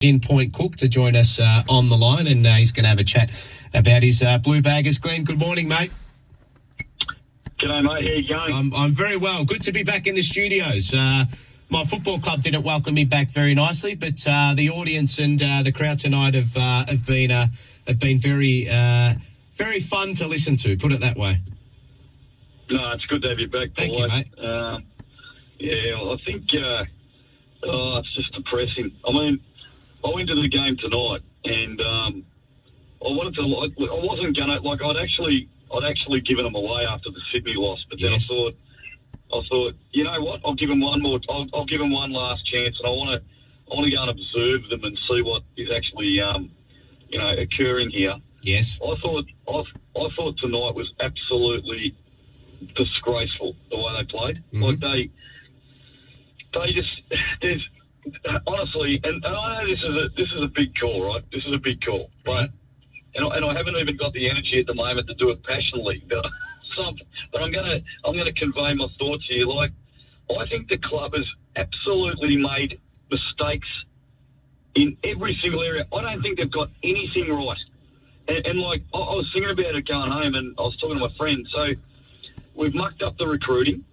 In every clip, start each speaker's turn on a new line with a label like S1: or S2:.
S1: in Point Cook to join us on the line, and he's going to have a chat about his Blue Baggers. Glen, good morning, mate.
S2: G'day, mate. How you going?
S1: I'm very well. Good to be back in the studios. My football club didn't welcome me back very nicely, but the audience and the crowd tonight have been very very fun to listen to. Put it that way.
S2: No, it's good to have you back, Paul.
S1: Thank you, mate.
S2: I think it's just depressing. I mean, I went to the game tonight, and I wanted to. I wasn't gonna I'd actually given them away after the Sydney loss, but then
S1: Yes.
S2: I thought, you know what? I'll give them one more. I'll give them one last chance, and I want to go and observe them and see what is actually occurring here.
S1: Yes.
S2: I thought tonight was absolutely disgraceful the way they played.
S1: Mm-hmm.
S2: Like they just there's honestly, and I know this is a big call, right? This is a big call, but and I haven't even got the energy at the moment to do it passionately. But I'm gonna convey my thoughts here. Like, I think the club has absolutely made mistakes in every single area. I don't think they've got anything right. And like, I was thinking about it going home, and I was talking to my friend. So we've mucked up the recruiting,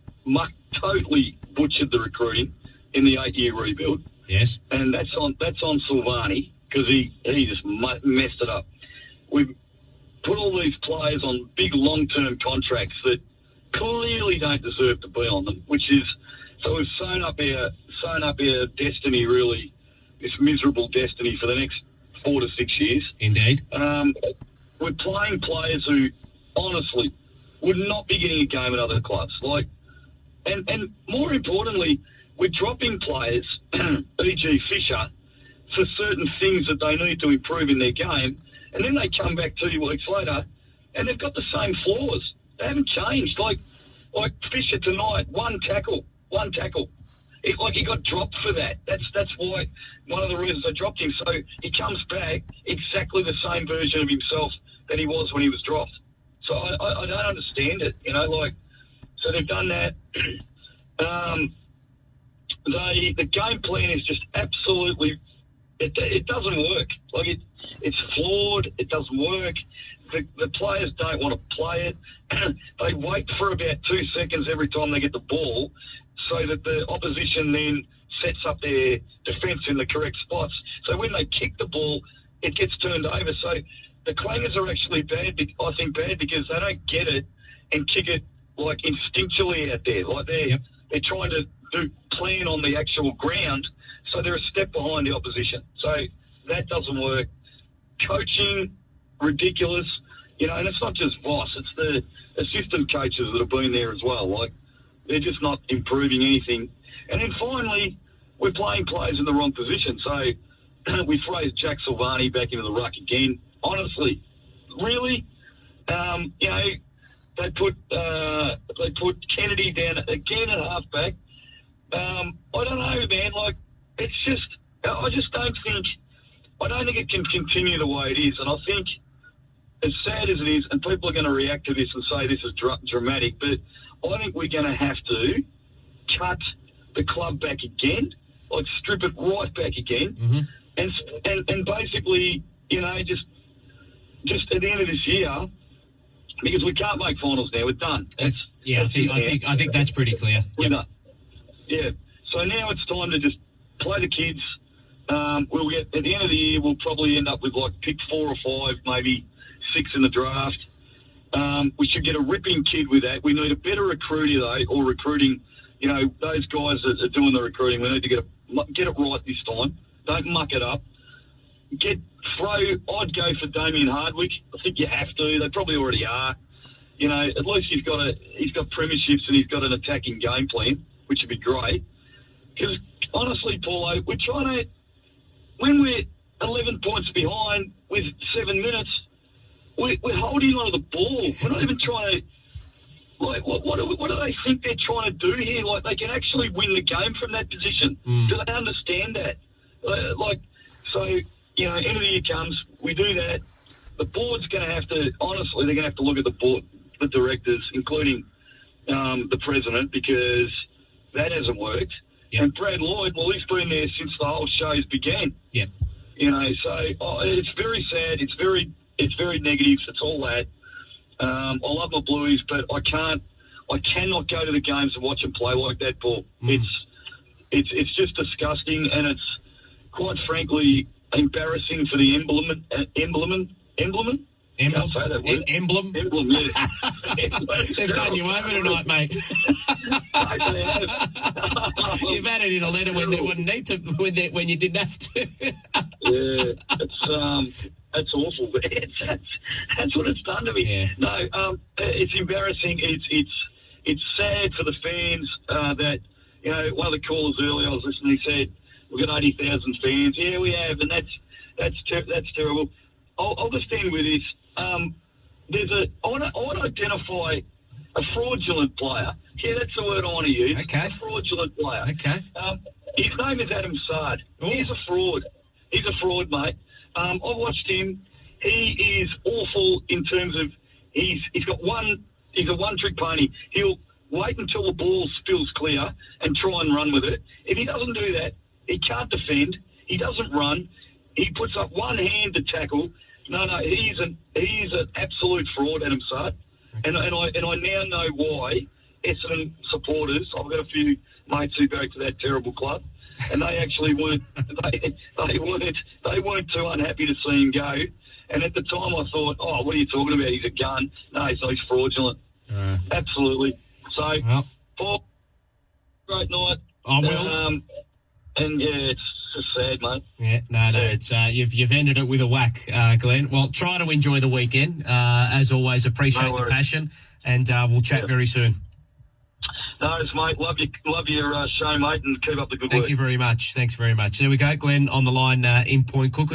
S2: totally butchered the recruiting in the 8-year rebuild.
S1: Yes.
S2: And that's on Silvani, because he just messed it up. We've put all these players on big long-term contracts that clearly don't deserve to be on them, so we've sewn up our destiny, really, this miserable destiny for the next 4 to 6 years.
S1: Indeed.
S2: We're playing players who, honestly, would not be getting a game at other clubs. And more importantly, we're dropping players, e.g. Fisher, for certain things that they need to improve in their game, and then they come back 2 weeks later, and they've got the same flaws. They haven't changed. Like Fisher tonight, one tackle. He got dropped for that. That's why one of the reasons I dropped him. So he comes back exactly the same version of himself that he was when he was dropped. So I don't understand it. So they've done that. The game plan is just absolutely. It doesn't work. It's flawed. It doesn't work. The players don't want to play it. They wait for about 2 seconds every time they get the ball, so that the opposition then sets up their defence in the correct spots. So when they kick the ball, it gets turned over. So the clangers are actually bad. I think bad because they don't get it and kick it instinctually out there. They're trying to plan on the actual ground. So they're a step behind the opposition. So that doesn't work. Coaching, ridiculous. And it's not just Voss. It's the assistant coaches that have been there as well. They're just not improving anything. And then finally, we're playing players in the wrong position. So we throw Jack Silvani back into the ruck again. Honestly, really? They put Kennedy down again at halfback. I don't know, man. It's just, I don't think it can continue the way it is. And I think, as sad as it is, and people are going to react to this and say this is dramatic, but I think we're going to have to cut the club back again, strip it right back again,
S1: Mm-hmm.
S2: and basically, just at the end of this year, because we can't make finals now, we're done.
S1: I think that's pretty clear.
S2: We're done. Yeah. So now it's time to just play the kids. We'll get at the end of the year. We'll probably end up with pick 4 or 5, maybe 6 in the draft. We should get a ripping kid with that. We need a better recruiter though, or recruiting. Those guys that are doing the recruiting. We need to get it right this time. Don't muck it up. I'd go for Damien Hardwick. I think you have to. They probably already are. At least he's got premierships and he's got an attacking game plan, which would be great. Because honestly, Paulo, we're trying to. When we're 11 points behind with 7 minutes, we're holding on to the ball. We're not even trying to. What do they think they're trying to do here? They can actually win the game from that position. Do they understand that? So, end of the year comes, we do that. The board's going to have to, honestly, they're going to have to look at the board, the directors, including the president, because that hasn't worked. Yep. And Brad Lloyd, well, he's been there since the whole show's began.
S1: Yep.
S2: So it's very sad. It's very negative. It's all that. I love my Blues, but I cannot go to the games and watch them play like that, Paul. It's just disgusting, and it's quite frankly embarrassing for the emblem. Can't say that word.
S1: Emblem.
S2: Emblem, yeah.
S1: They've done you over tonight, mate.
S2: They have.
S1: You've had it in a letter when they wouldn't need to, when you didn't have to.
S2: Yeah, that's awful. But that's what it's done to me.
S1: Yeah.
S2: No, it's embarrassing. It's sad for the fans that, you know, one of the callers earlier I was listening, he said, we've got 80,000 fans. Yeah, we have, and that's terrible. I'll just end with this. I want to identify a fraudulent player. Yeah, that's the word I want to use.
S1: Okay.
S2: A fraudulent player.
S1: Okay.
S2: His name is Adam Sard.
S1: Ooh.
S2: He's a fraud. He's a fraud, mate. I've watched him. He is awful in terms of he's a one-trick pony. He'll wait until the ball spills clear and try and run with it. If he doesn't do that, he can't defend. He doesn't run. He puts up one hand to tackle. No, he's an absolute fraud, Adam Sard. And I now know why Essendon supporters, I've got a few mates who go to that terrible club, and they actually weren't they weren't too unhappy to see him go. And at the time I thought, oh, what are you talking about? He's a gun. No, he's fraudulent. Absolutely. So, Paul, great night.
S1: I will.
S2: And yeah, it's just sad, mate.
S1: Yeah, no, it's you've ended it with a whack, Glenn. Well, try to enjoy the weekend. As always, appreciate the passion, and we'll chat very soon.
S2: No, it's mate. Love your show, mate, and keep up the good work.
S1: Thank you very much. Thanks very much. There we go, Glenn on the line in Point Cook.